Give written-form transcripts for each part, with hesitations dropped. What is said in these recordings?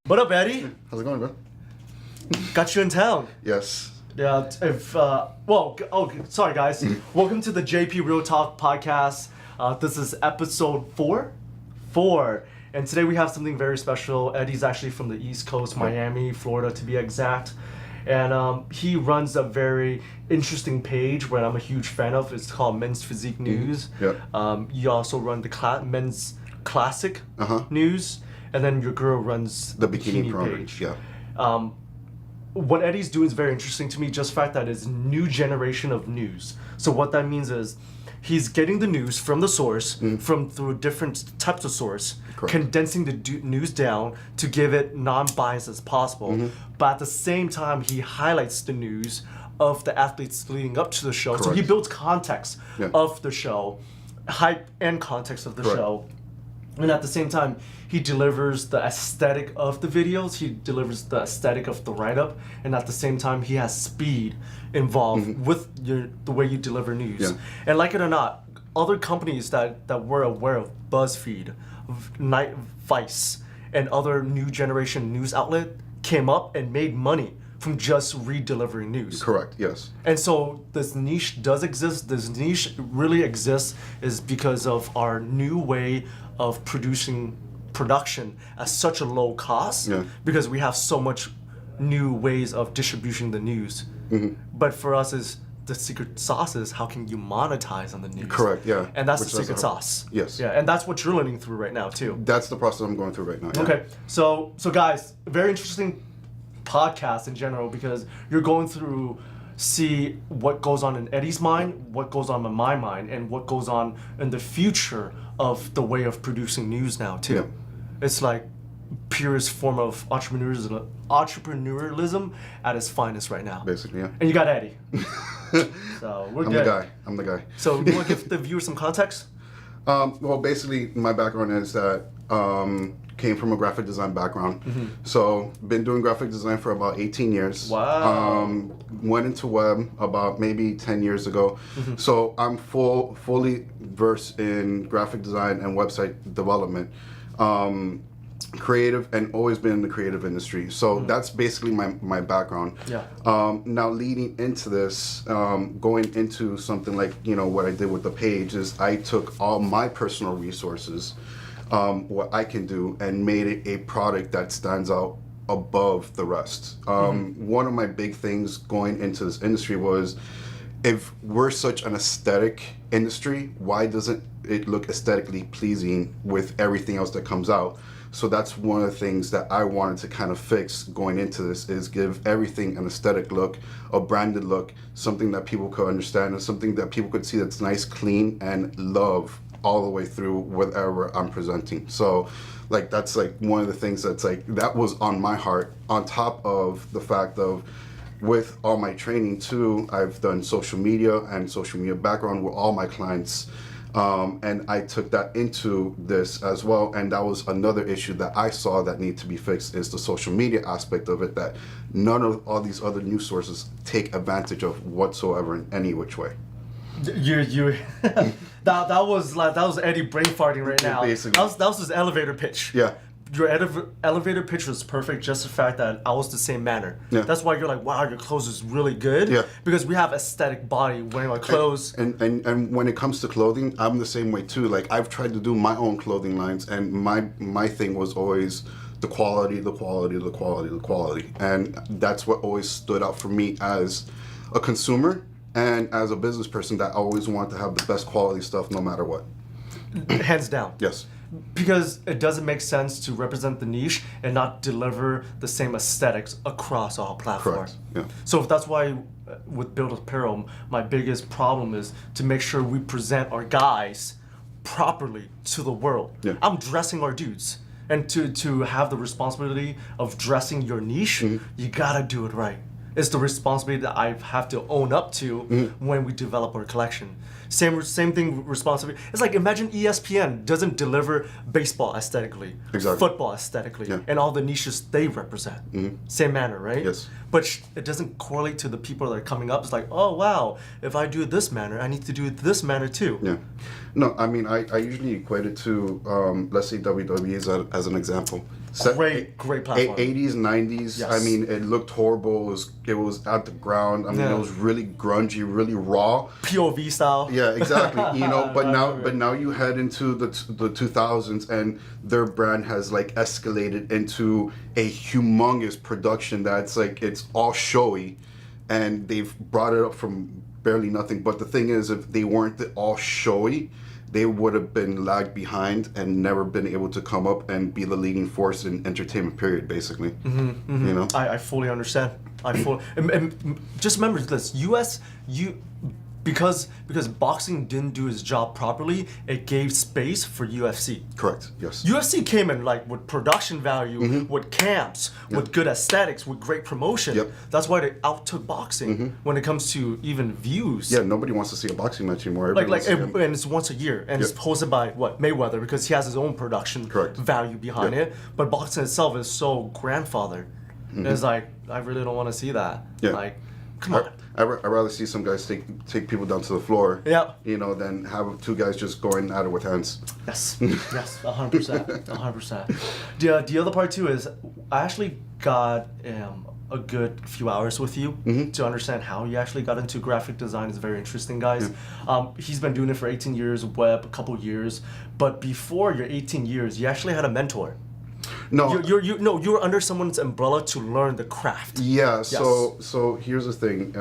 What up, Eddie? How's it going, bro? Got you in town. Yes. Yeah. Sorry, guys. Welcome to the JP Real Talk podcast. This is episode 4. And today we have something very special. Eddie's actually from the East Coast, Miami, Florida to be exact. And he runs a very interesting page where I'm a huge fan of. It's called Men's Physique News. You also run the Men's Classic News. And then your girl runs the bikini page. What Eddie's doing is very interesting to me, just the fact that it's new generation of news. So what that means is he's getting the news from the source, through different types of source, condensing the news down to give it non-biased as possible. But at the same time, he highlights the news of the athletes leading up to the show. So he builds context of the show, hype and context of the show. And at the same time, he delivers the aesthetic of the videos, he delivers the aesthetic of the write-up, and at the same time, he has speed involved with the way you deliver news. And like it or not, other companies that were aware of BuzzFeed, Vice, and other new generation news outlet came up and made money from just re-delivering news. Correct, yes. And so this niche does exist. This niche really exists is because of our new way of production at such a low cost, because we have so much new ways of distributing the news. But for us, is the secret sauce is how can you monetize on the news? Correct, yeah. And that's the secret sauce. Yes. Yeah, and that's what you're learning through right now too. That's the process I'm going through right now. Okay, so guys, very interesting podcast in general, because you're going through see what goes on in Eddie's mind, what goes on in my mind, and what goes on in the future of the way of producing news now too. It's like purest form of entrepreneurialism at its finest right now. Basically, yeah. And you got Eddie. So we're good. I'm the guy. So you want to give the viewers some context? Well, basically, my background is that came from a graphic design background. So been doing graphic design for about 18 years. Wow. Went into web about maybe 10 years ago. So I'm fully versed in graphic design and website development. Creative, and always been in the creative industry. So that's basically my background. Now leading into this, going into something like, what I did with the page is I took all my personal resources, what I can do, and made it a product that stands out above the rest. One of my big things going into this industry was, if we're such an aesthetic industry, why doesn't it look aesthetically pleasing with everything else that comes out? So that's one of the things that I wanted to kind of fix going into this, is give everything an aesthetic look, a branded look, something that people could understand, and something that people could see that's nice, clean, and love all the way through whatever I'm presenting. So that's one of the things that's that was on my heart, on top of the fact of, with all my training too, I've done social media and social media background with all my clients. And I took that into this as well, and that was another issue that I saw that needed to be fixed, is the social media aspect of it, that none of all these other news sources take advantage of whatsoever in any which way. That was Eddie brain farting right now. Basically. That was his elevator pitch. Your elevator pitch was perfect, just the fact that I was the same manner. That's why you're like, wow, your clothes is really good. Because we have aesthetic body wearing our clothes. And when it comes to clothing, I'm the same way too. I've tried to do my own clothing lines, and my thing was always the quality. And that's what always stood out for me as a consumer and as a business person, that I always wanted to have the best quality stuff no matter what. Hands down. Yes. Because it doesn't make sense to represent the niche and not deliver the same aesthetics across all platforms. So that's why with Build Apparel, my biggest problem is to make sure we present our guys properly to the world. I'm dressing our dudes. And to have the responsibility of dressing your niche, you gotta do it right. It's the responsibility that I have to own up to when we develop our collection. Same thing, responsibility. It's like, imagine ESPN doesn't deliver baseball aesthetically, football aesthetically, and all the niches they represent. Same manner, right? Yes. But it doesn't correlate to the people that are coming up. It's like, oh wow, if I do it this manner, I need to do it this manner too. Yeah. No, I mean, I usually equate it to, let's say WWE as an example. Great platform. 80s, 90s. Yes. I mean, it looked horrible. It was at the ground. I mean, it was really grungy, really raw. POV style. Yeah, exactly. But now you head into the 2000s, and their brand has like escalated into a humongous production that's like it's all showy, and they've brought it up from barely nothing. But the thing is, if they weren't all showy, they would have been lagged behind and never been able to come up and be the leading force in entertainment, period, basically. You know? I fully understand. And just remember this, because boxing didn't do its job properly, it gave space for UFC. Correct, yes. UFC came in like with production value, with camps, with good aesthetics, with great promotion. Yep. That's why they outtook boxing when it comes to even views. Yeah, nobody wants to see a boxing match anymore. And it's once a year, and it's hosted by Mayweather, because he has his own production value behind it. But boxing itself is so grandfathered. And it's like, I really don't want to see that. Yeah. Like, come on. I'd rather see some guys take people down to the floor, than have two guys just going at it with hands. Yes, 100%, 100%. The other part too is I actually got a good few hours with you to understand how you actually got into graphic design. Is very interesting, guys. He's been doing it for 18 years, web a couple years, but before your 18 years, you actually had a mentor. No, you were under someone's umbrella to learn the craft. Yeah. Yes. So here's the thing.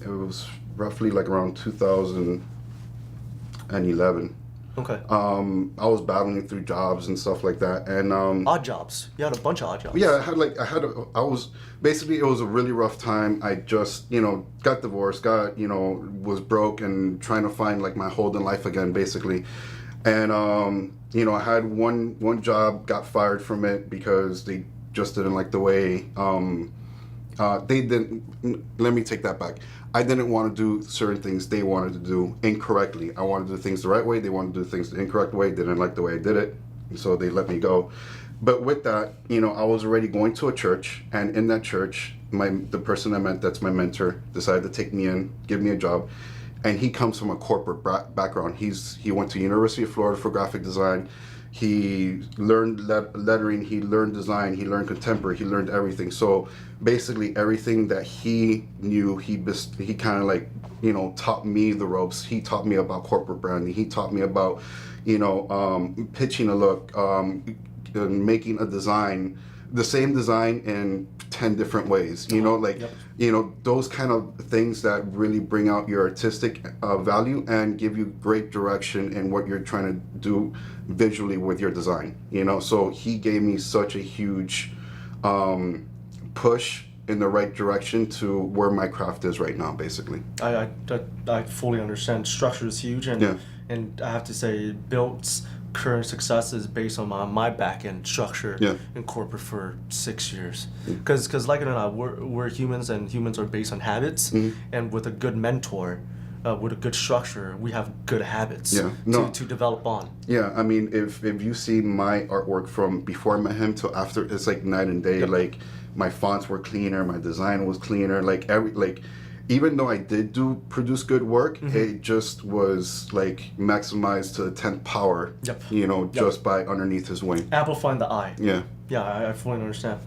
It was roughly like around 2011. Okay. I was battling through jobs and stuff like that, and odd jobs. You had a bunch of odd jobs. Yeah, I was basically, it was a really rough time. I just got divorced, was broke and trying to find like my hold in life again, basically. And I had one job, got fired from it because they just didn't like the way they didn't. Let me take that back. I didn't want to do certain things they wanted to do incorrectly. I wanted to do things the right way. They wanted to do things the incorrect way. They didn't like the way I did it, so they let me go. But with that, I was already going to a church, and in that church, the person I met, that's my mentor, decided to take me in, give me a job. And he comes from a corporate background. He went to University of Florida for graphic design. He learned lettering. He learned design. He learned contemporary. He learned everything. So basically, everything that he knew, he kind of like taught me the ropes. He taught me about corporate branding. He taught me about pitching a look, making a design, the same design in 10 different ways, those kind of things that really bring out your artistic value and give you great direction in what you're trying to do visually with your design, so he gave me such a huge push in the right direction to where my craft is right now, basically. I fully understand. Structure is huge, and I have to say, Built's current success is based on my back-end structure in corporate for 6 years. Because like it or not, we're humans, and humans are based on habits. And with a good mentor, with a good structure, we have good habits to develop on. Yeah, I mean, if you see my artwork from before I met him to after, it's like night and day. Like, my fonts were cleaner, my design was cleaner, even though I did produce good work, it just was like maximized to the 10th power, just by underneath his wing. Amplifying the eye. Yeah. Yeah, I fully understand.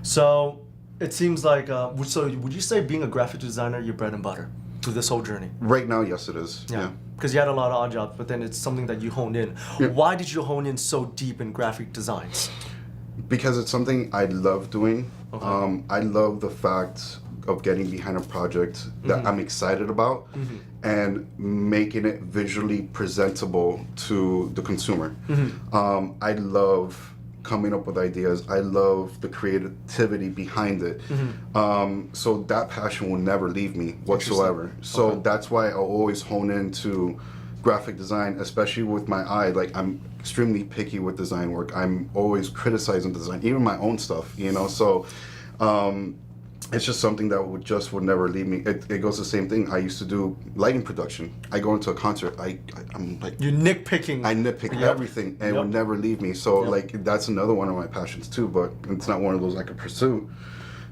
So it seems like, so would you say being a graphic designer your bread and butter through this whole journey? Right now, yes, it is. Yeah. Because you had a lot of odd jobs, but then it's something that you honed in. Yeah. Why did you hone in so deep in graphic designs? Because it's something I love doing. Okay. I love the fact of getting behind a project that I'm excited about and making it visually presentable to the consumer. I love coming up with ideas. I love the creativity behind it. So that passion will never leave me whatsoever. So that's why I always hone into graphic design, especially with my eye. Like, I'm extremely picky with design work. I'm always criticizing design, even my own stuff, so it's just something that would never leave me. It goes the same thing. I used to do lighting production. I go into a concert, I'm like... You're nitpicking. I nitpick everything, and it would never leave me. So like, that's another one of my passions too, but it's not one of those I could pursue.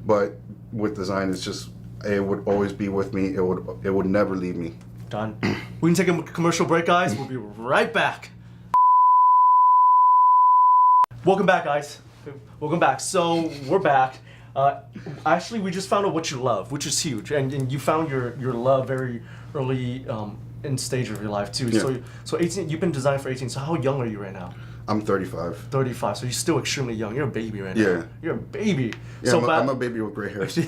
But with design, it's just, it would always be with me. It would never leave me. Done. We can take a commercial break, guys. We'll be right back. Welcome back, guys. Welcome back. So we're back. Actually, we just found out what you love, which is huge, and you found your love very early in stage of your life too. Yeah. So 18. You've been designing for 18. So how young are you right now? I'm 35. 35. So you're still extremely young. You're a baby right now. Yeah. You're a baby. Yeah, So I'm a baby with gray hair. So,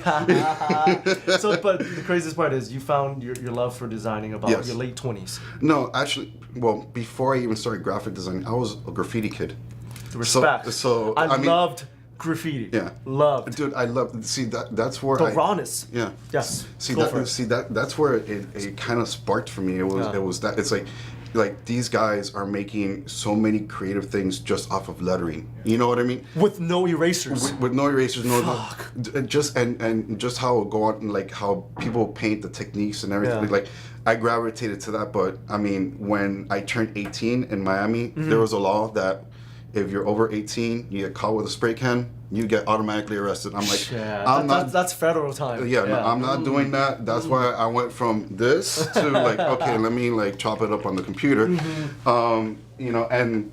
but the craziest part is you found your love for designing about Yes. your late 20s. No, actually, well, before I even started graphic design, I was a graffiti kid. Respect. So I mean, loved graffiti. Yeah. Loved. Dude, I love. See that's where The rawness. Yeah. Yes. See Go for it. that's where it kind of sparked for me. It was that it's like these guys are making so many creative things just off of lettering. You know what I mean? With no erasers. With no erasers, Fuck. just and just how it go on, and like how people paint the techniques and everything. Yeah. Like I gravitated to that, but I mean, when I turned 18 in Miami, there was a law that if you're over 18, you get caught with a spray can, you get automatically arrested. I'm like, yeah, that's federal time. Yeah, no, I'm not doing that. That's why I went from this to like, okay, let me like chop it up on the computer. You know, and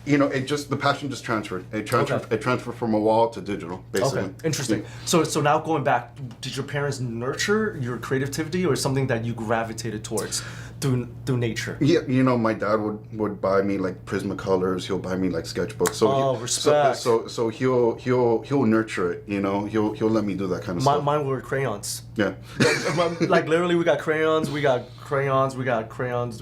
you know, the passion just transferred. It transferred from a wall to digital, basically. Okay, interesting. So now going back, did your parents nurture your creativity, or something that you gravitated towards through nature? Yeah, you know, my dad would buy me like Prismacolors. He'll buy me like sketchbooks. So respect. So he'll nurture it. You know, he'll let me do that kind of stuff. Mine were crayons. Yeah. Like literally, we got crayons. We got crayons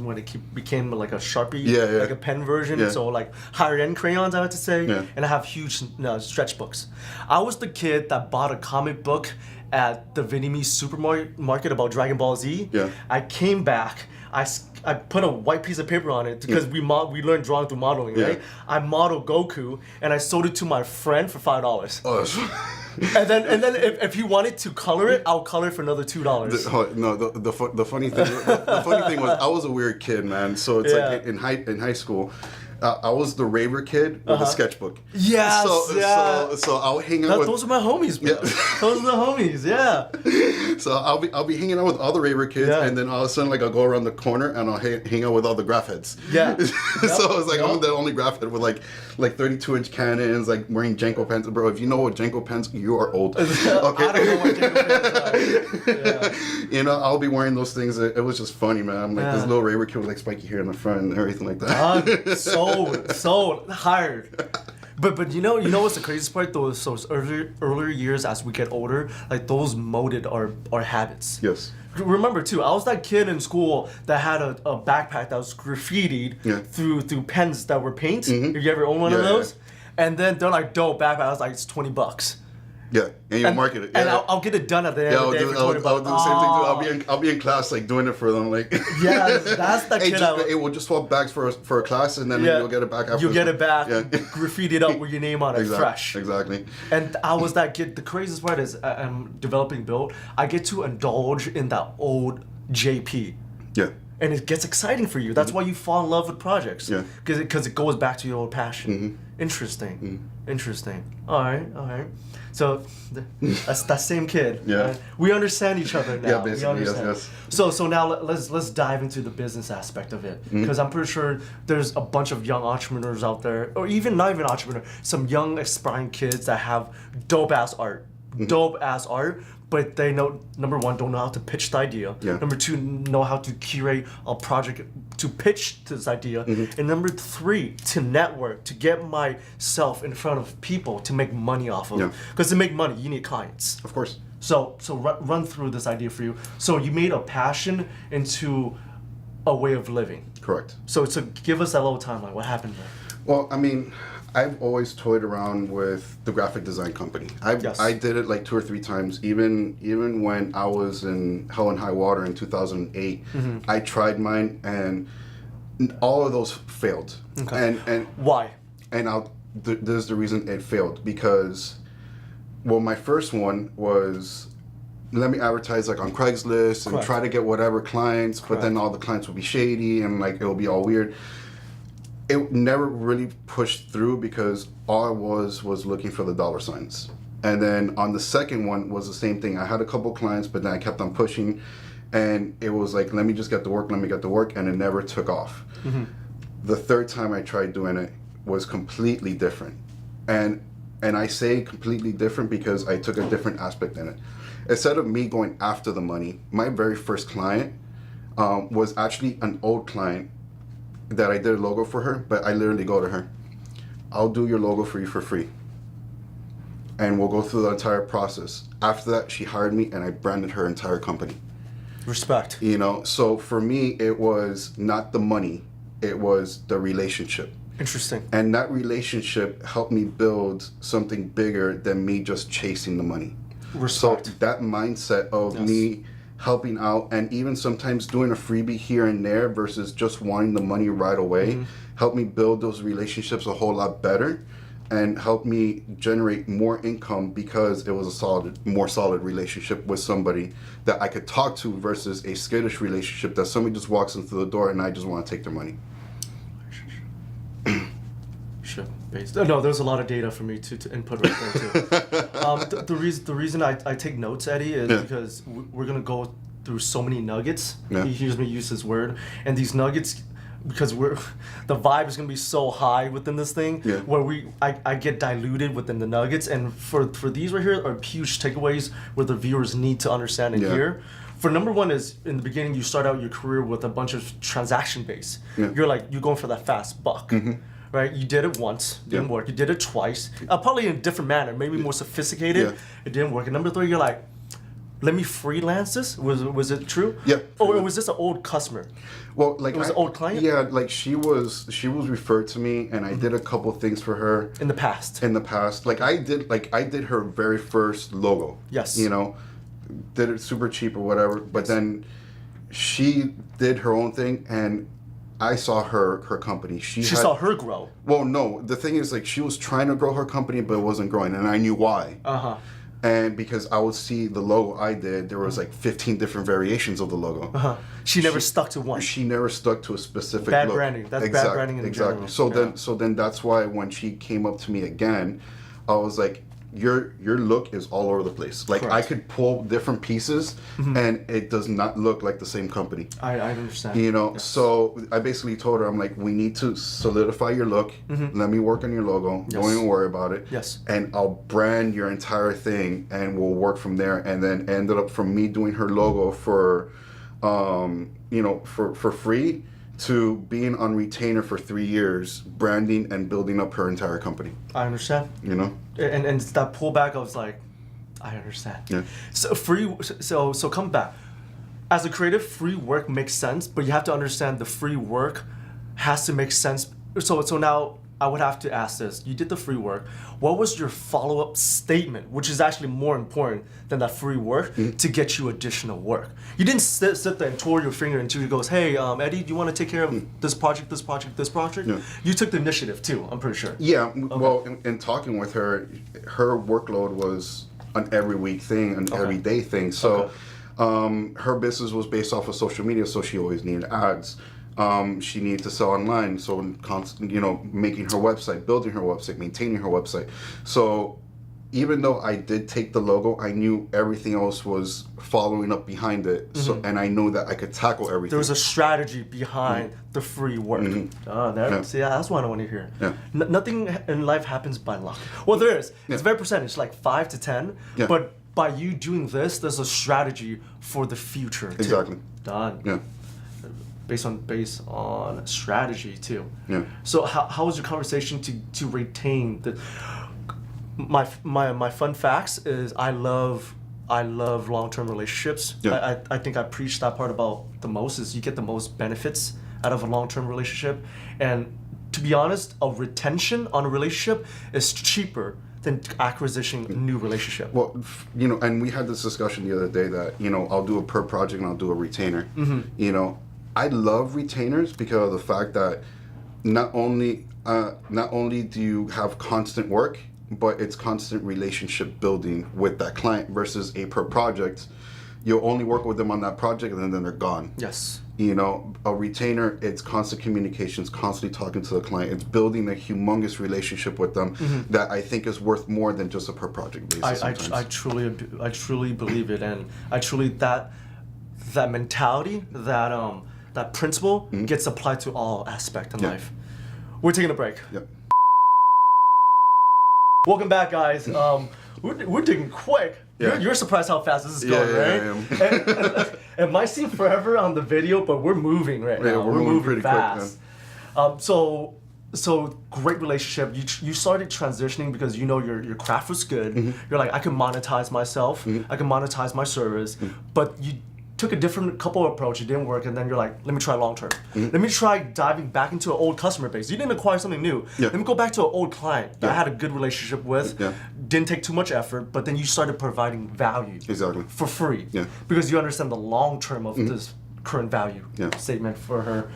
when it became like a Sharpie, like a pen version. Yeah. So like higher end crayons, I have to say. Yeah. And I have huge stretch books. I was the kid that bought a comic book at the Vietnamese supermarket about Dragon Ball Z. Yeah. I came back. I put a white piece of paper on it because we learned drawing through modeling, right? I modeled Goku and I sold it to my friend for $5. Oh. And then if he wanted to color it, I'll color it for another $2. The funny thing was I was a weird kid, man. So it's like in high school, I was the raver kid with a sketchbook. Yes, so I'll hang out with. Those are my homies, bro. Yeah. Those are the homies, yeah. So I'll be hanging out with all the raver kids, and then all of a sudden, like I'll go around the corner and I'll hang out with all the graph heads. Yeah. So it's like I'm the only graph head with like 32-inch cannons, like wearing Jenko pens. Bro, if you know what Jenko pens, you are old. Okay. I don't know what Jenko pens are. Yeah. You know, I'll be wearing those things. It was just funny, man. I'm like this little raver kid with like spiky hair in the front and everything like that. So hired. But you know what's the craziest part? Those earlier years as we get older, like those molded our habits. Yes. Remember too, I was that kid in school that had a backpack that was graffitied through pens that were paint. If you ever own one of those, and then they're like dope backpack. I was like, it's $20. Yeah, and you market it. Yeah. And I'll get it done at the end of the day for $20. I'll do the same thing too. I'll be in class like doing it for them, like. Yeah, that's the kid. We'll just swap bags for a class, and then you'll get it back after. You'll get it back, graffitied up with your name on it, fresh. Exactly. And I was that kid. The craziest part is I'm developing build. I get to indulge in that old JP. Yeah. And it gets exciting for you. That's why you fall in love with projects. Yeah. Because it goes back to your old passion. Interesting. Interesting. All right. So that's that same kid. Yeah. Right? We understand each other now. Yeah, basically. Yes. So now let's dive into the business aspect of it, because I'm pretty sure there's a bunch of young entrepreneurs out there, or even not even entrepreneurs, some young aspiring kids that have dope ass art, but they number one, don't know how to pitch the idea. Yeah. Number two, know how to curate a project to pitch to this idea. And number three, to network, to get myself in front of people to make money off of. Because to make money, you need clients. Of course. So run through this idea for you. So you made a passion into a way of living. Correct. So give us that little timeline. What happened there? Well, I mean, I've always toyed around with the graphic design company. I did it like 2 or 3 times. Even when I was in Hell and High Water in 2008, I tried mine, and all of those failed. Okay. And why? And there's the reason it failed, because, well, my first one was, let me advertise like on Craigslist and try to get whatever clients, but then all the clients will be shady and like it'll be all weird. It never really pushed through because all I was looking for the dollar signs. And then on the second one was the same thing. I had a couple clients, but then I kept on pushing, and it was like, let me just get to work, and it never took off. The third time I tried doing it, was completely different. And I say completely different because I took a different aspect in it. Instead of me going after the money, my very first client was actually an old client that I did a logo for her, but I literally go to her, I'll do your logo for you for free. And we'll go through the entire process. After that, she hired me and I branded her entire company. Respect. You know, so for me, it was not the money, it was the relationship. Interesting. And that relationship helped me build something bigger than me just chasing the money. Respect. So that mindset of me helping out and even sometimes doing a freebie here and there versus just wanting the money right away helped me build those relationships a whole lot better and helped me generate more income because it was a more solid relationship with somebody that I could talk to versus a skittish relationship that somebody just walks in through the door and I just want to take their money. Based. No, there's a lot of data for me to input right there too. The reason I take notes, Eddie, is because we're gonna go through so many nuggets. He hears me use this word, and these nuggets, because the vibe is gonna be so high within this thing, where I get diluted within the nuggets, and for these right here are huge takeaways where the viewers need to understand and hear. For number one is, in the beginning, you start out your career with a bunch of transaction base. You're going for that fast buck. Right, you did it once, didn't work. You did it twice, probably in a different manner, maybe more sophisticated. It didn't work. And number three, you're like, let me freelance this. Was it true? Yeah. Or was this an old customer? Well, like it was an old client. Yeah, like she was referred to me, and I did a couple things for her in the past. Like I did her very first logo. Yes. You know, did it super cheap or whatever. But then she did her own thing, and I saw her company. She saw her grow. Well, no. The thing is, like, she was trying to grow her company, but it wasn't growing, and I knew why. And because I would see the logo I did, there was like 15 different variations of the logo. She never stuck to one. She never stuck to a specific bad look. branding. That's bad branding in general. So then that's why when she came up to me again, I was like, your look is all over the place. Like, I could pull different pieces and it does not look like the same company. I understand. You know, so I basically told her, I'm like, we need to solidify your look. Let me work on your logo. Don't even worry about it. And I'll brand your entire thing and we'll work from there. And then ended up from me doing her logo for, for free to being on retainer for 3 years, branding and building up her entire company. I understand. You know? And that pullback, I was like, I understand. Yeah. So come back. As a creative, free work makes sense, but you have to understand the free work has to make sense. So now I would have to ask this. You did the free work. What was your follow-up statement, which is actually more important than that free work, to get you additional work? You didn't sit there and twirl your finger until he goes, hey, Eddie, do you want to take care of this project, this project, this project? You took the initiative too, I'm pretty sure. Yeah, well, in talking with her, her workload was an every week thing, an everyday thing. So her business was based off of social media, so she always needed ads. She needed to sell online, so making her website, building her website, maintaining her website. So even though I did take the logo, I knew everything else was following up behind it. So and I knew that I could tackle everything. There was a strategy behind the free work. See, that's what I want to hear. Nothing in life happens by luck. Well, there is. It's very percentage, like 5 to 10. But by you doing this, there's a strategy for the future too. Exactly. Done. Yeah. Based on strategy too. Yeah. So how was your conversation to retain the my fun facts is I love long-term relationships. I think I preach that part about the most is you get the most benefits out of a long-term relationship, and to be honest, a retention on a relationship is cheaper than acquisition a new relationship. Well, and we had this discussion the other day that I'll do a per project and I'll do a retainer. I love retainers because of the fact that not only do you have constant work, but it's constant relationship building with that client versus a per project. You'll only work with them on that project and then they're gone. Yes. A retainer, it's constant communications, constantly talking to the client. It's building a humongous relationship with them that I think is worth more than just a per project basis. I truly believe it, and I truly that mentality, that principle gets applied to all aspects in life. We're taking a break. Yep. Welcome back, guys. We're digging quick. Yeah. You're surprised how fast this is going, right? Yeah, I am. It might seem forever on the video, but we're moving right now. We're moving pretty fast. Quick, so great relationship. You started transitioning because you know your craft was good. You're like, I can monetize myself. I can monetize my service. But you took a different couple approach. It didn't work, and then you're like, let me try long term. Let me try diving back into an old customer base. You didn't acquire something new. Yeah. Let me go back to an old client that I had a good relationship with. Yeah. Didn't take too much effort, but then you started providing value for free. Yeah. Because you understand the long term of this current value statement for her.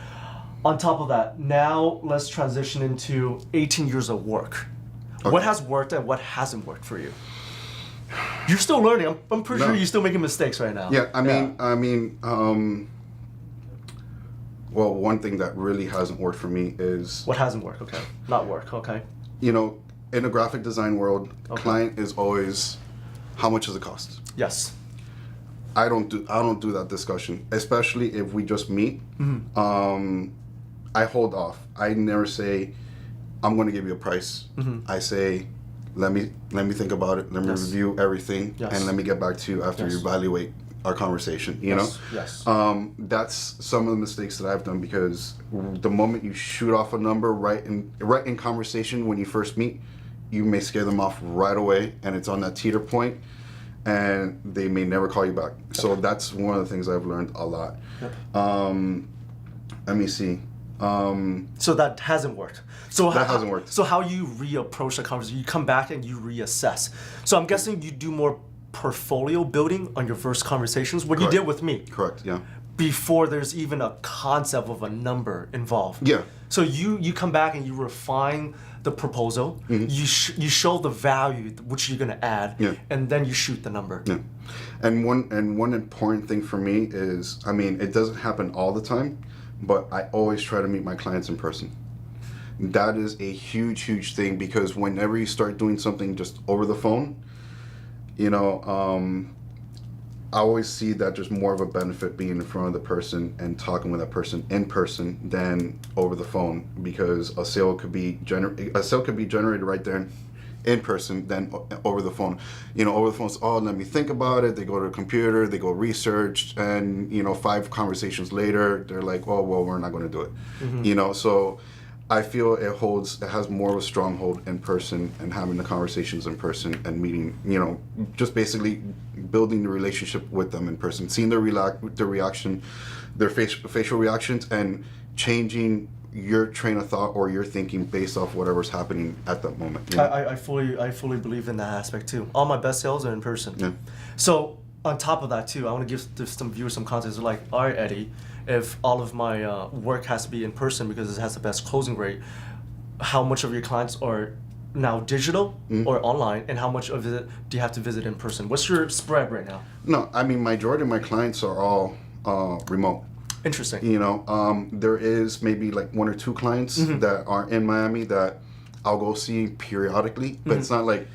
On top of that, now let's transition into 18 years of work. Okay. What has worked and what hasn't worked for you? You're still learning. I'm pretty sure you're still making mistakes right now. Yeah, I mean, well, one thing that really hasn't worked for me is... What hasn't worked? Okay. Not work, okay. You know, in the graphic design world, client is always, how much does it cost? Yes. I don't do that discussion, especially if we just meet. I hold off. I never say, I'm going to give you a price. I say, let me think about it. Let me review everything, and let me get back to you after you evaluate our conversation. You know. Yes. That's some of the mistakes that I've done, because the moment you shoot off a number right in conversation when you first meet, you may scare them off right away, and it's on that teeter point, and they may never call you back. So that's one of the things I've learned a lot. Let me see. So that hasn't worked. So that hasn't worked. So how you reapproach the conversation? You come back and you reassess. So I'm guessing you do more portfolio building on your first conversations. What you did with me. Correct. Yeah. Before there's even a concept of a number involved. Yeah. So you come back and you refine the proposal. You show the value which you're gonna add, and then you shoot the number. Yeah. And one important thing for me is, I mean, it doesn't happen all the time, but I always try to meet my clients in person. That is a huge thing, because whenever you start doing something just over the phone, you know, I always see that there's more of a benefit being in front of the person and talking with that person in person than over the phone, because a sale could be generated right there in person than over the phone. You know, over the phone, it's, oh, let me think about it. They go to a computer, they go research, and, you know, 5 conversations later, they're like, oh, well, we're not going to do it. You know, so I feel it has more of a stronghold in person, and having the conversations in person and meeting, you know, just basically building the relationship with them in person, seeing their reaction, their facial reactions, and changing your train of thought or your thinking based off whatever's happening at that moment. You know? I fully believe in that aspect too. All my best sales are in person. Yeah. So on top of that too, I want to give some viewers some context. They're like, all right, Eddie, if all of my work has to be in person because it has the best closing rate, how much of your clients are now digital or online, and how much of it do you have to visit in person? What's your spread right now? No, I mean, majority of my clients are all remote. Interesting. You know, there is maybe like 1 or 2 clients that are in Miami that I'll go see periodically, but it's not like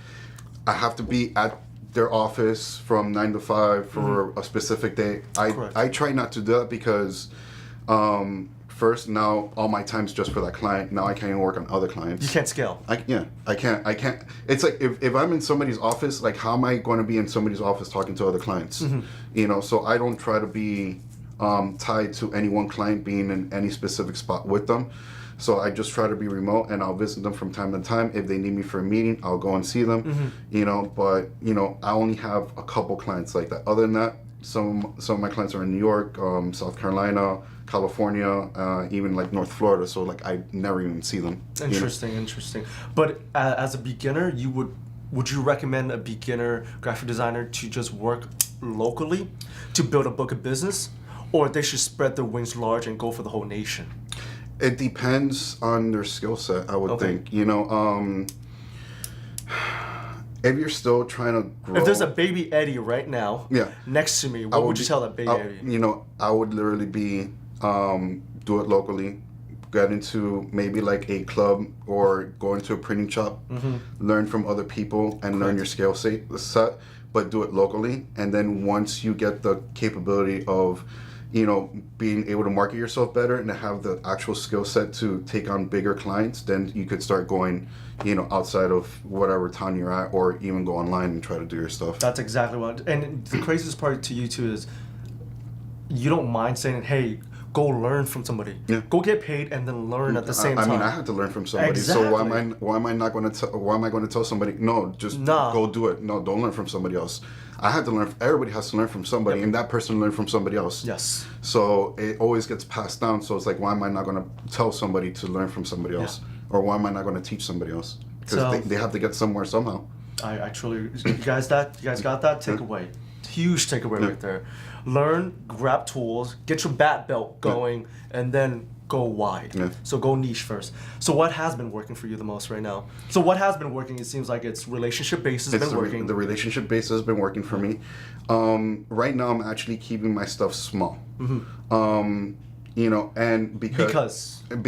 I have to be at their office from 9 to 5 for a specific day. I try not to do that, because first, now all my time's just for that client. Now I can't even work on other clients. You can't scale. I can't. It's like if I'm in somebody's office, like, how am I going to be in somebody's office talking to other clients? You know, so I don't try to be tied to any one client being in any specific spot with them. So I just try to be remote, and I'll visit them from time to time. If they need me for a meeting, I'll go and see them. You know, but, you know, I only have a couple clients like that. Other than that, some of my clients are in New York, South Carolina, California, even like North Florida. So like I never even see them. Interesting. But as a beginner, would you recommend a beginner graphic designer to just work locally to build a book of business, or they should spread their wings large and go for the whole nation? It depends on their skill set, I would think. You know, if you're still trying to grow... If there's a baby Eddie right now next to me, what would you tell that baby Eddie? You know, I would literally be, do it locally, get into maybe like a club or go into a printing shop, learn from other people and learn your skill set, but do it locally. And then once you get the capability of, being able to market yourself better and to have the actual skill set to take on bigger clients, then you could start going, outside of whatever town you're at, or even go online and try to do your stuff. That's exactly what. And the craziest part to you too is you don't mind saying, "Hey, go learn from somebody. Yeah. Go get paid and then learn at the same time." I mean, I had to learn from somebody. Exactly. So why am I going to tell somebody? No, just go do it. No, don't learn from somebody else. I had to learn. Everybody has to learn from somebody, and that person learned from somebody else. Yes. So it always gets passed down. So it's like, why am I not going to tell somebody to learn from somebody else, or why am I not going to teach somebody else? Because they have to get somewhere somehow. I truly, you guys got that takeaway. Huge takeaway right there. Learn, grab tools, get your bat belt going, and then go wide. Yeah. So go niche first. So what has been working for you the most right now? So what has been working? It seems like it's relationship based has been working. The relationship base has been working for me. Right now I'm actually keeping my stuff small. And because I'm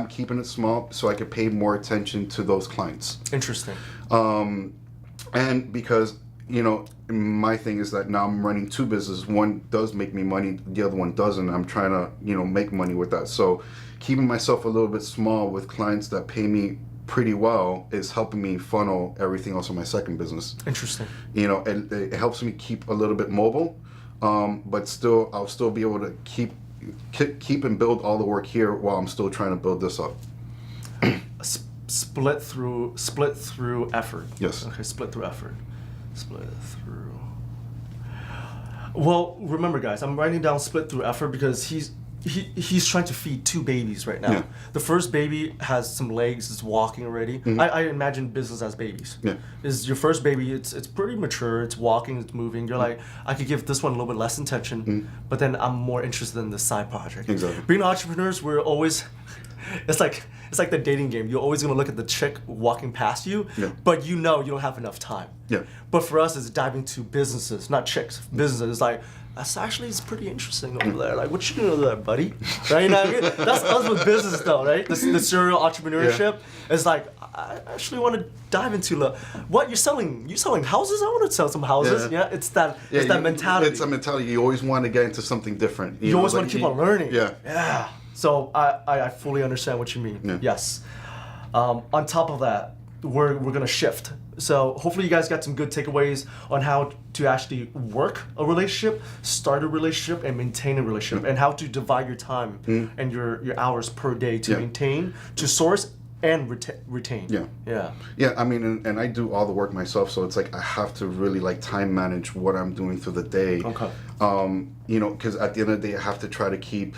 keeping it small so I can pay more attention to those clients. Interesting. And because my thing is that now I'm running two businesses. One does make me money, the other one doesn't. I'm trying to, make money with that. So keeping myself a little bit small with clients that pay me pretty well is helping me funnel everything else in my second business. Interesting. It helps me keep a little bit mobile, but still, I'll still be able to keep and build all the work here while I'm still trying to build this up. Split through effort. Yes. Okay, split through effort. Split through. Well, remember, guys, I'm writing down split through effort because he's trying to feed two babies right now. Yeah. The first baby has some legs, it's walking already. I imagine business as babies. Yeah. Is your first baby? It's pretty mature. It's walking. It's moving. You're like, I could give this one a little bit less attention, but then I'm more interested in this side project. Exactly. Being entrepreneurs, we're always. It's like the dating game. You're always gonna look at the chick walking past you, but you don't have enough time. Yeah. But for us, it's diving to businesses, not chicks. Businesses. It's like, it's pretty interesting over there. Like, what you doing over there, buddy? Right? You know what I mean? That's us with business, though, right? The serial entrepreneurship is like, I actually want to dive into what you're selling. You selling houses? I want to sell some houses. Yeah. It's that mentality. It's a mentality. You always want to get into something different. You always want to keep on learning. Yeah. Yeah. So I fully understand what you mean. Yeah. Yes. On top of that, we're gonna shift. So hopefully you guys got some good takeaways on how to actually work a relationship, start a relationship, and maintain a relationship, and how to divide your time and your hours per day to maintain, to source, and retain. Yeah. Yeah. Yeah, I mean, and I do all the work myself, so it's like I have to really time manage what I'm doing through the day. Okay. Because at the end of the day, I have to try to keep,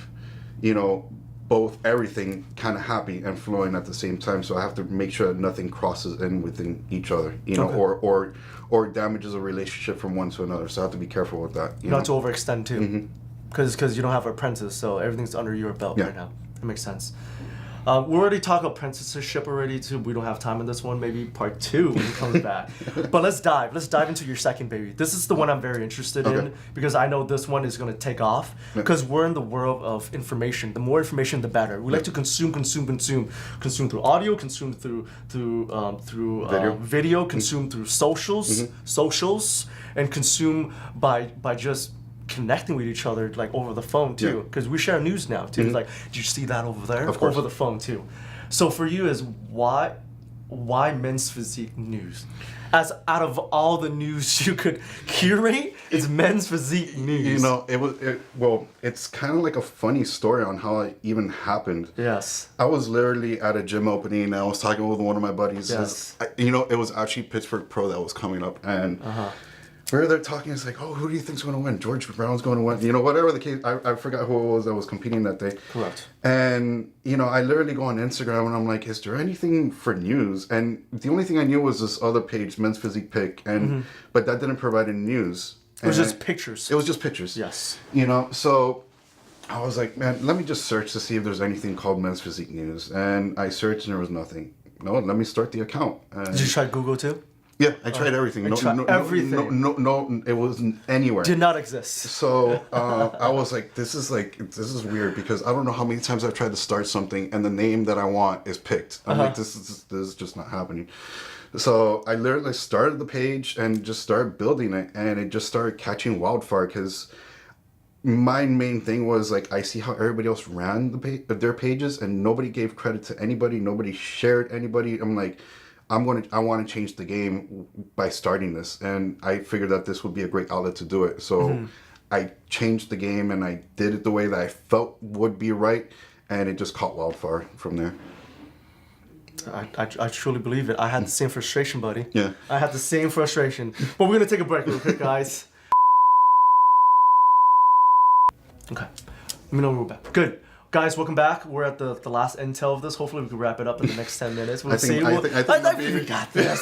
both everything kind of happy and flowing at the same time. So I have to make sure that nothing crosses in within each other, or damages a relationship from one to another. So I have to be careful with that. Not to overextend too, because you don't have an apprentice, so everything's under your belt right now. That makes sense. We already talked apprenticeship already too. We don't have time in this one. Maybe part 2 when it comes back. But let's dive into your second baby. This is the one I'm very interested in because I know this one is going to take off because we're in the world of information. The more information, the better. We like to consume through audio, consume through video, consume through socials, and consume by just connecting with each other over the phone too, because we share news now too. It's like, did you see that over there? Of course. Over the phone too. So for you, is why men's physique news? As out of all the news you could curate, it's men's physique news. It's kind of like a funny story on how it even happened. Yes. I was literally at a gym opening and I was talking with one of my buddies. Yes. It was actually Pittsburgh Pro that was coming up, and we were there talking. It's like, who do you think's going to win? George Brown's going to win. Whatever the case. I forgot who it was that was competing that day. Correct. And I literally go on Instagram and I'm like, is there anything for news? And the only thing I knew was this other page, Men's Physique Pick, and but that didn't provide any news. It was just pictures. It was just pictures. Yes. So I was like, man, let me just search to see if there's anything called Men's Physique News. And I searched and there was nothing. No, let me start the account. Did you try Google too? Yeah, I tried everything. Everything. No, it wasn't anywhere. Did not exist. So I was like, this is weird because I don't know how many times I've tried to start something and the name that I want is picked. I'm like, this is just not happening. So I literally started the page and just started building it, and it just started catching wildfire because my main thing was like I see how everybody else ran their pages and nobody gave credit to anybody, nobody shared anybody. I'm like, I want to change the game by starting this, and I figured that this would be a great outlet to do it. So I changed the game and I did it the way that I felt would be right, and it just caught wildfire from there. I truly believe it. I had the same frustration, buddy. Yeah. I had the same frustration. But we're gonna take a break real quick, guys. Okay. Let me know when we're back. Good. Guys, welcome back. We're at the last intel of this. Hopefully we can wrap it up in the next 10 minutes. I think we got this.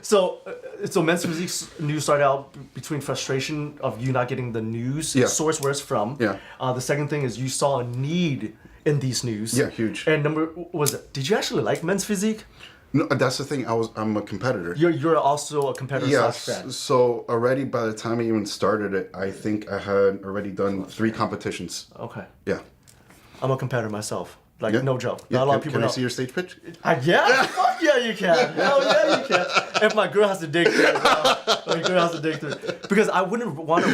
So Men's Physique news started out between frustration of you not getting the news source where it's from. Yeah. The second thing is you saw a need in these news. Yeah, huge. And did you actually like Men's Physique? No, that's the thing. I'm a competitor. You're also a competitor. Yes. Fan. So already by the time I even started it, I think I had already done 3 competitions. Okay. Yeah. I'm a competitor myself. Like, no joke. Yeah. Not a lot of people Can know. I see your stage pitch? Yeah? Fuck yeah, you can. Hell yeah, you can. If my girl has to dig through it, my girl has to dig through it. Because I wouldn't want to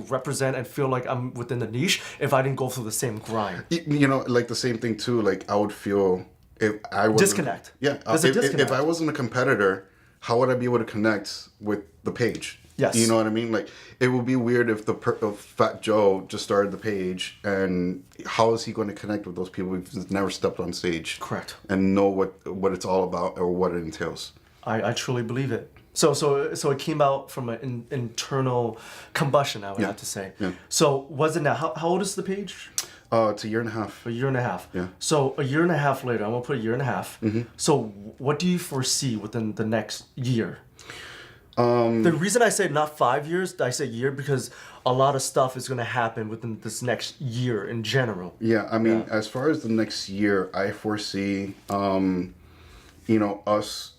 represent and feel like I'm within the niche if I didn't go through the same grind. You know, like the same thing too, like I would feel if I was disconnect. Yeah. There's a disconnect. If I wasn't a competitor, how would I be able to connect with the page? Yes. You know what I mean? Like, it would be weird if if Fat Joe just started the page, and how is he going to connect with those people who've never stepped on stage? Correct. And know what it's all about or what it entails. I truly believe it. So it came out from an internal combustion, I would have to say. Yeah. So was it now? How old is the page? It's a year and a half. A year and a half. Yeah. So a year and a half later, I'm gonna put a year and a half. Mm-hmm. So what do you foresee within the next year? The reason I say not 5 years, I say year, because a lot of stuff is gonna happen within this next year in general. Yeah, I mean, as far as the next year, I foresee, us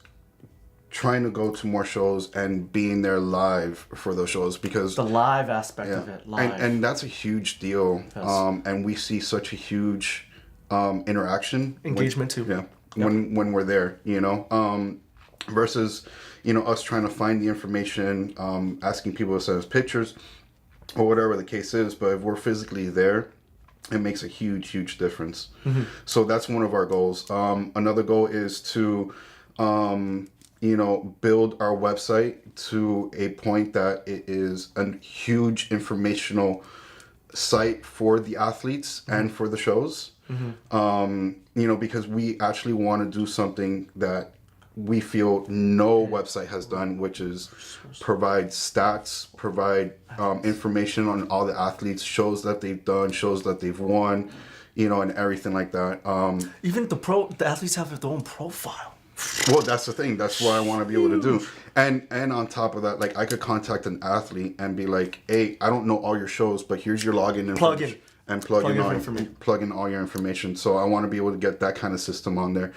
trying to go to more shows and being there live for those shows, because the live aspect of it, live. And that's a huge deal. Yes. And we see such a huge interaction, engagement too. Yeah, when we're there, versus us trying to find the information, asking people to send us pictures or whatever the case is. But if we're physically there, it makes a huge difference. Mm-hmm. So that's one of our goals. Another goal is to build our website to a point that it is a huge informational site for the athletes and for the shows. Mm-hmm. Because we actually want to do something that we feel no website has done, which is provide stats, provide information on all the athletes, shows that they've done, shows that they've won, and everything like that. Even the athletes have their own profile. Well, that's the thing. That's what I want to be able to do. And on top of that, like, I could contact an athlete and be like, hey, I don't know all your shows, but here's your login information. Plug in all your information. So I want to be able to get that kind of system on there.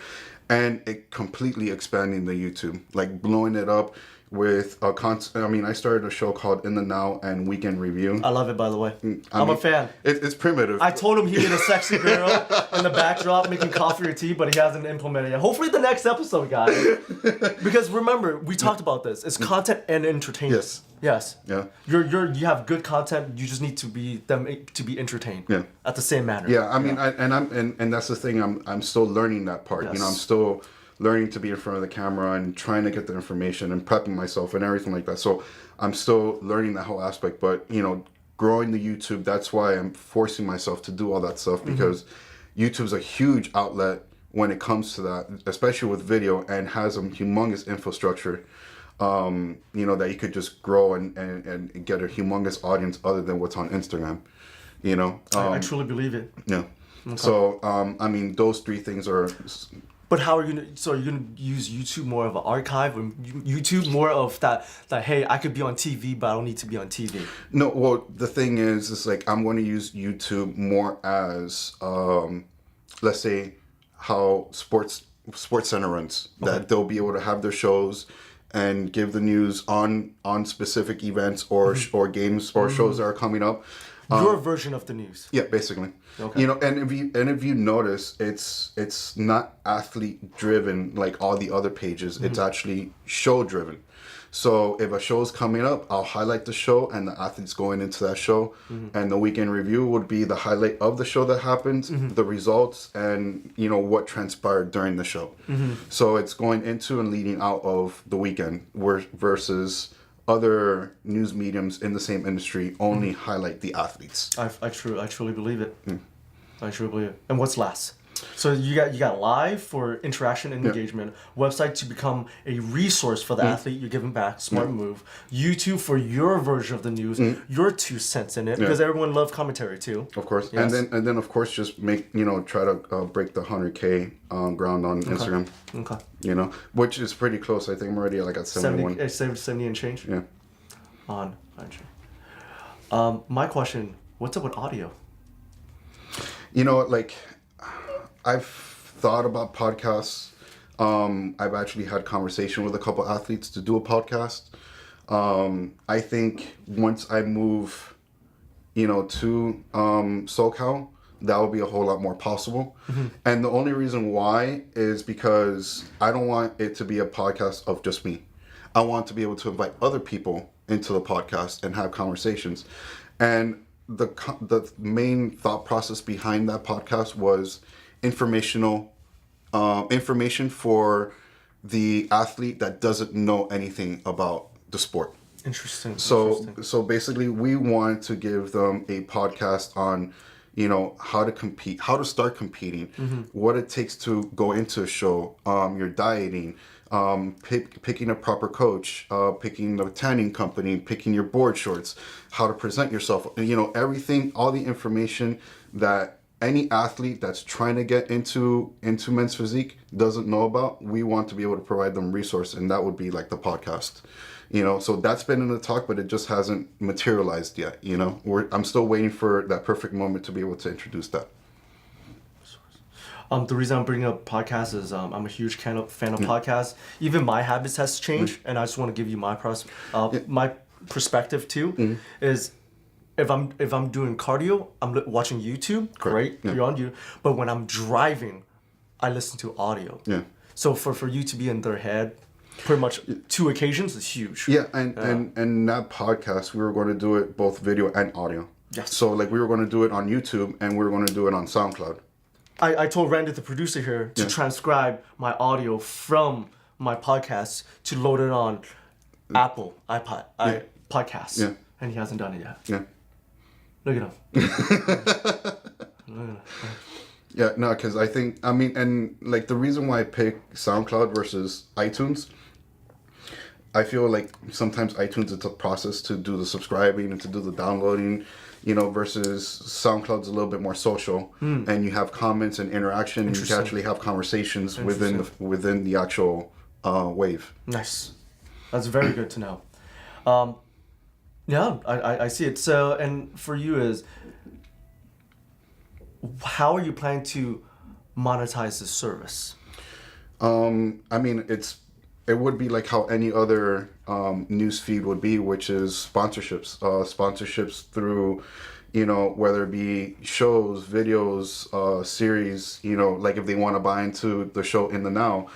And it completely expanding the YouTube, like blowing it up with I started a show called In the Now and Weekend Review. I love it, by the way. I'm a fan. It's primitive. I told him he needed a sexy girl in the backdrop making coffee or tea, but he hasn't implemented it yet. Hopefully the next episode, guys. Because remember, we talked about this. It's content and entertainment. Yes. Yeah. You have good content. You just need to be entertained. Yeah. At the same manner. Yeah. I mean, and that's the thing. I'm still learning that part. Yes. I'm still learning to be in front of the camera and trying to get the information and prepping myself and everything like that. So I'm still learning that whole aspect. But growing the YouTube, that's why I'm forcing myself to do all that stuff, because YouTube's a huge outlet when it comes to that, especially with video, and has a humongous infrastructure. That you could just grow and get a humongous audience other than what's on Instagram, I truly believe it. Yeah. Okay. So, those 3 things are... But how are you gonna? So you're gonna use YouTube more of an archive, or YouTube more of that? Hey, I could be on TV, but I don't need to be on TV. No, well, the thing is like I'm going to use YouTube more as, let's say, how Sports Center runs. Okay. That they'll be able to have their shows and give the news on specific events or games or shows that are coming up. Your version of the news. Yeah, basically. Okay. And if you notice, it's not athlete driven like all the other pages. It's actually show driven. So if a show's coming up, I'll highlight the show and the athletes going into that show. And the weekend review would be the highlight of the show that happened, the results, and what transpired during the show. So it's going into and leading out of the weekend, versus other news mediums in the same industry only highlight the athletes. I truly believe it. I truly believe it. And what's last? So you got live for interaction and engagement, website to become a resource for the athlete, you're giving back, smart move. YouTube for your version of the news, your 2 cents in it, because everyone loves commentary too. Of course. Yes. And then of course just make try to break the 100K ground on Instagram. Okay. Which is pretty close. I think I'm already like at 71. 70 and change? Yeah. On. My question, what's up with audio? Like I've thought about podcasts. I've actually had conversation with a couple athletes to do a podcast. I think once I move, to SoCal, that will be a whole lot more possible. And the only reason why is because I don't want it to be a podcast of just me. I want to be able to invite other people into the podcast and have conversations. And the main thought process behind that podcast was information for the athlete that doesn't know anything about the sport. Interesting. So basically we wanted to give them a podcast on how to compete, how to start competing, what it takes to go into a show, your dieting, picking a proper coach, picking the tanning company, picking your board shorts, how to present yourself, everything, all the information that any athlete that's trying to get into men's physique doesn't know about. We want to be able to provide them resource, and that would be like the podcast. So that's been in the talk, but it just hasn't materialized yet. I'm still waiting for that perfect moment to be able to introduce that. The reason I'm bringing up podcasts is I'm a huge fan of podcasts. Even my habits has changed, and I just want to give you my perspective too. Is if I'm doing cardio, I'm watching YouTube. Great, you're on YouTube. But when I'm driving, I listen to audio. Yeah. So for you to be in their head, pretty much 2 occasions is huge. Yeah, and that podcast, we were going to do it both video and audio. Yes. So like we were going to do it on YouTube and we were going to do it on SoundCloud. I told Randy, the producer here, to transcribe my audio from my podcast to load it on Apple podcasts. Yeah. And he hasn't done it yet. Yeah. Look at him. Yeah, no, because and like the reason why I pick SoundCloud versus iTunes, I feel like sometimes iTunes, it's a process to do the subscribing and to do the downloading, versus SoundCloud's a little bit more social, and you have comments and interaction, and you can actually have conversations within the actual wave. Nice. That's very good to know. Yeah, I see it. So, and for you is, how are you planning to monetize this service? It would be like how any other news feed would be, which is sponsorships. Sponsorships through, whether it be shows, videos, series, like if they want to buy into the show in the now,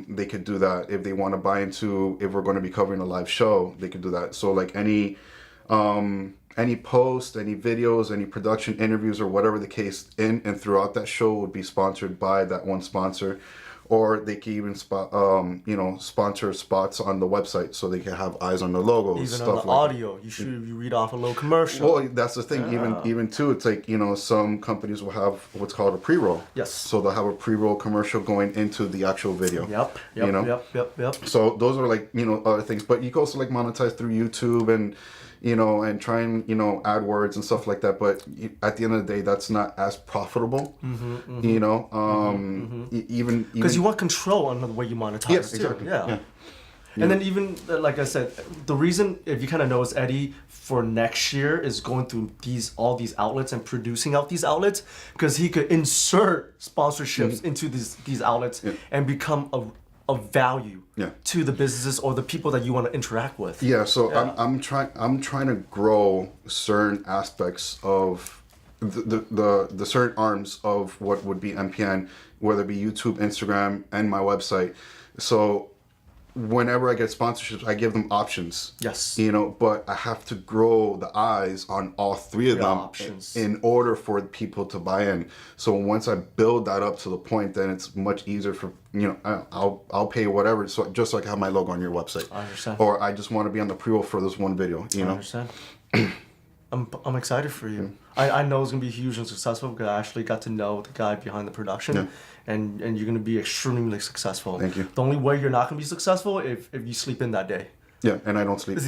they could do that. If they want to buy into, if we're going to be covering a live show, they could do that. So like any post, any videos, any production interviews, or whatever the case in and throughout that show would be sponsored by that one sponsor. Or they can even sponsor spots on the website so they can have eyes on the logos. Even stuff on the like audio, you read off a little commercial. Well, that's the thing. Even too, it's like some companies will have what's called a pre-roll. Yes. So they'll have a pre-roll commercial going into the actual video. Yep. So those are like other things, but you can also like monetize through YouTube and and try and AdWords and stuff like that. But at the end of the day, that's not as profitable. Even because you want control on the way you monetize. Yes, too. exactly. Yeah. And then even like I said, the reason, if you kind of know, is Eddie for next year is going through all these outlets and producing out these outlets, because he could insert sponsorships into these outlets and become a value to the businesses or the people that you want to interact with. Yeah, so I'm trying to grow certain aspects of the certain arms of what would be MPN, whether it be YouTube, Instagram, and my website. So whenever I get sponsorships, I give them options. Yes. You know, but I have to grow the eyes on all three of them options. in order for people to buy in. So once I build that up to the point, then it's much easier for, you know, I'll pay whatever, so just so I can have my logo on your website. I understand. Or I just want to be on the pre-roll for this one video, you know? I understand. I'm excited for you. I know it's gonna be huge and successful because I actually got to know the guy behind the production, and you're gonna be extremely successful. Thank you. The only way you're not gonna be successful if you sleep in that day. Yeah, and I don't sleep.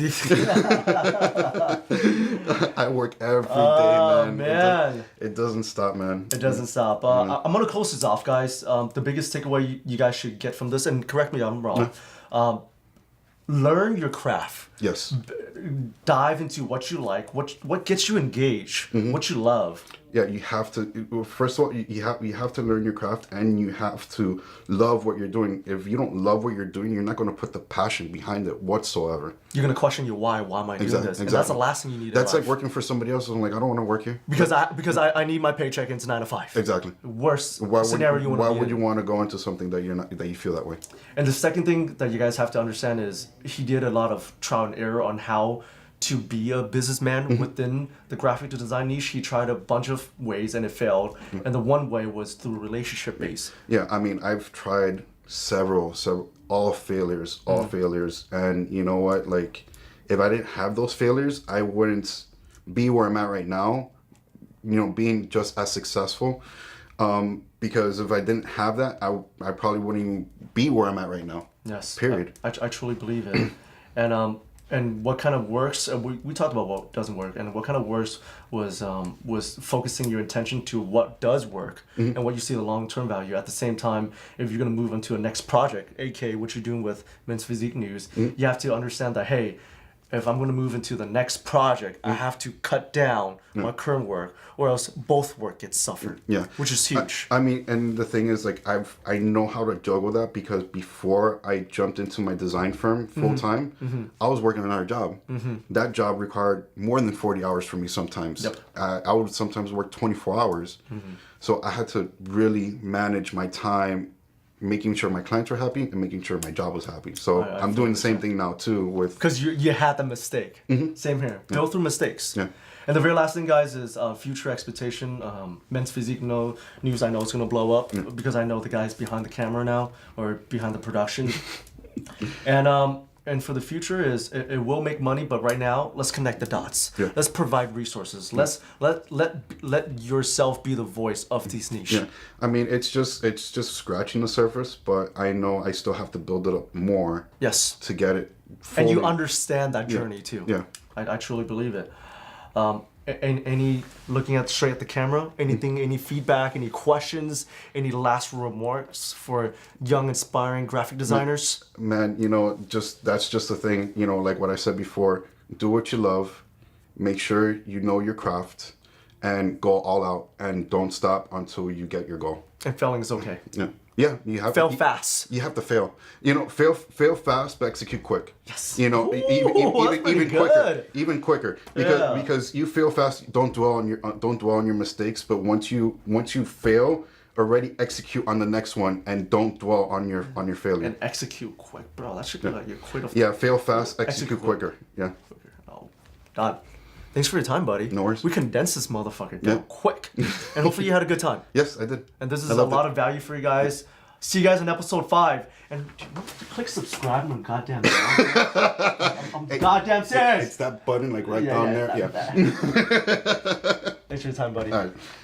I work every day, man. It doesn't stop, man. It doesn't stop. I'm gonna close this off, guys. The biggest takeaway you guys should get from this, and correct me if I'm wrong, learn your craft. Yes. Dive into what you like, what gets you engaged, what you love. Yeah, you have to. First of all, you have to learn your craft, and you have to love what you're doing. If you don't love what you're doing, you're not going to put the passion behind it whatsoever. You're going to question your why. Why am I doing this? And that's the last thing you need. That's in like life. working for somebody else. I'm like, I don't want to work here because I need my paycheck into 9 to 5. Exactly. Worst scenario you want to be in. Why would you want to go into something that you feel that way? And the second thing that you guys have to understand is he did a lot of trial and error on how to be a businessman within the graphic design niche. He tried a bunch of ways and it failed. And the one way was through relationship base. Yeah, I mean, I've tried several, all failures. And you know what? Like, if I didn't have those failures, I wouldn't be where I'm at right now, you know, being just as successful. Because if I didn't have that, I probably wouldn't even be where I'm at right now. Yes. Period. I truly believe it. And what kind of works, we talked about what doesn't work, and what kind of works was focusing your attention to what does work and what you see the long-term value. At the same time, if you're going to move into a next project, aka what you're doing with Men's Physique News, you have to understand that, hey, if I'm going to move into the next project, I have to cut down my current work, or else both work gets suffered. Yeah, which is huge. I mean, and the thing is, like, I know how to juggle that because before I jumped into my design firm full time, I was working another job. That job required more than 40 hours for me sometimes. Yep. I would sometimes work 24 hours. So I had to really manage my time, making sure my clients were happy and making sure my job was happy. So I'm doing the same thing now too with... Because you had the mistake. Same here. Go through mistakes. Yeah. And the very last thing, guys, is future expectation. Men's Physique News, I know it's going to blow up because I know the guys behind the camera now, or behind the production. And for the future is it will make money, but right now let's connect the dots. Yeah. Let's provide resources. Let's let yourself be the voice of these niche. Yeah, I mean it's just scratching the surface, but I know I still have to build it up more. Yes. To get it fully. And you understand that journey too. Yeah. I truly believe it. Any looking at straight at the camera, anything, any feedback, any questions, any last remarks for young aspiring graphic designers? Man, you know, that's just the thing, you know, like what I said before, do what you love, make sure you know your craft, and go all out, and don't stop until you get your goal. And failing is okay. Yeah. Yeah, you have fail to fast. You have to fail. You know, fail fast, but execute quick. Yes. You know, even quicker. Because you fail fast, don't dwell on your mistakes. But once you fail, already execute on the next one, and don't dwell on your failure. And execute quick, bro. That should be like your quit of. Yeah, fail fast, execute quicker. Yeah. Oh, God. Thanks for your time, buddy. No worries. We condensed this motherfucker down quick. And hopefully you had a good time. Yes, I did. And this is a lot of value for you guys. See you guys in episode 5. And click subscribe on goddamn I'm goddamn serious. It's that button like right down there. Yeah. Thanks for your time, buddy. All right.